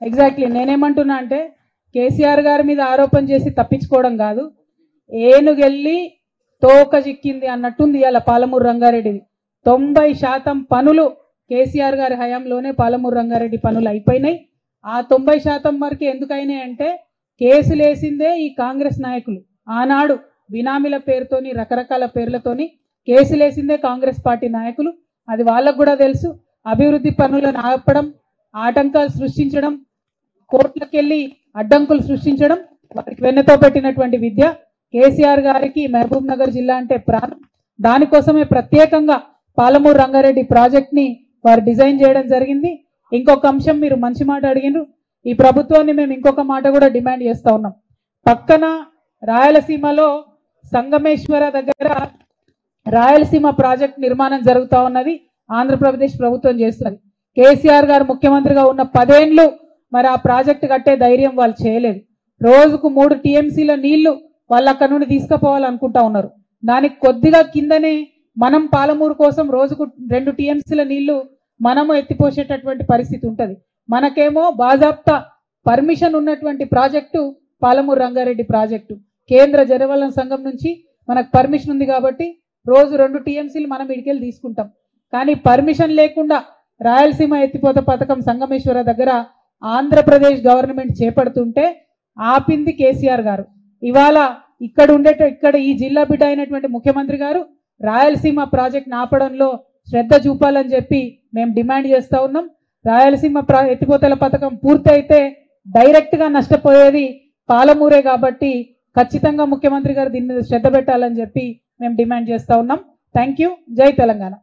Exactly నేనేమంటున్నా అంటే కేసీఆర్ గారి మీద ఆరోపణ చేసి తప్పించుకోవడం కాదు, ఏనుగెళ్ళి తోక చిక్కింది అన్నట్టుంది ఇవాళ పాలమూరు రంగారెడ్డిది. 90% పనులు కేసీఆర్ గారి హయాంలోనే పాలమూరు రంగారెడ్డి పనులు అయిపోయినాయి. ఆ 90% వరకు ఎందుకైనాయి అంటే కేసులు వేసిందే ఈ కాంగ్రెస్ నాయకులు. ఆనాడు బినామీల పేరుతోని రకరకాల పేర్లతోని కేసులు వేసిందే కాంగ్రెస్ పార్టీ నాయకులు. అది వాళ్ళకు కూడా తెలుసు. అభివృద్ధి పనులను ఆపడం, ఆటంకాలు సృష్టించడం, కోర్టులకెళ్ళి అడ్డంకులు సృష్టించడం వారికి వెన్నతో పెట్టినటువంటి విద్య. కేసీఆర్ గారికి మహబూబ్ నగర్ జిల్లా అంటే ప్రాణం. దానికోసమే ప్రత్యేకంగా పాలమూరు రంగారెడ్డి ప్రాజెక్ట్ ని వారు డిజైన్ చేయడం జరిగింది. ఇంకొక అంశం మీరు మంచి మాట అడిగినారు. ఈ ప్రభుత్వాన్ని మేము ఇంకొక మాట కూడా డిమాండ్ చేస్తా ఉన్నాం. పక్కన రాయలసీమలో సంగమేశ్వర దగ్గర రాయలసీమ ప్రాజెక్ట్ నిర్మాణం జరుగుతూ ఉన్నది. ఆంధ్రప్రదేశ్ ప్రభుత్వం చేస్తుంది. కేసీఆర్ గారు ముఖ్యమంత్రిగా ఉన్న 10 ఏళ్లు మరి ఆ ప్రాజెక్టు కట్టే ధైర్యం వాళ్ళు చేయలేదు. రోజుకు 3 టీఎంసీల నీళ్లు వాళ్ళు అక్కడ నుండి తీసుకుపోవాలనుకుంటా ఉన్నారు. దానికి కొద్దిగా కిందనే మనం పాలమూరు కోసం రోజుకు 2 టీఎంసీల నీళ్లు మనము ఎత్తిపోసేటటువంటి పరిస్థితి ఉంటుంది. మనకేమో బాజాప్తా పర్మిషన్ ఉన్నటువంటి ప్రాజెక్టు పాలమూరు రంగారెడ్డి ప్రాజెక్టు. కేంద్ర జలవనరుల సంఘం నుంచి మనకు పర్మిషన్ ఉంది కాబట్టి రోజు 2 టీఎంసీలు మనం ఇడికెళ్ళి తీసుకుంటాం. కానీ పర్మిషన్ లేకుండా రాయలసీమ ఎత్తిపోత పథకం సంగమేశ్వర దగ్గర ఆంధ్రప్రదేశ్ గవర్నమెంట్ చేపడుతుంటే ఆపింది కేసీఆర్ గారు. ఇవాళ ఇక్కడ ఈ జిల్లా బిడ్డ అయినటువంటి ముఖ్యమంత్రి గారు రాయలసీమ ప్రాజెక్ట్ ఆపడంలో శ్రద్ధ చూపాలని చెప్పి మేము డిమాండ్ చేస్తా ఉన్నాం. రాయలసీమ ఎత్తిపోతల పథకం పూర్తయితే డైరెక్ట్ గా నష్టపోయేది పాలమూరే కాబట్టి ఖచ్చితంగా ముఖ్యమంత్రి గారు దీని మీద శ్రద్ధ పెట్టాలని చెప్పి మేము డిమాండ్ చేస్తా ఉన్నాం. Thank you. జై తెలంగాణ.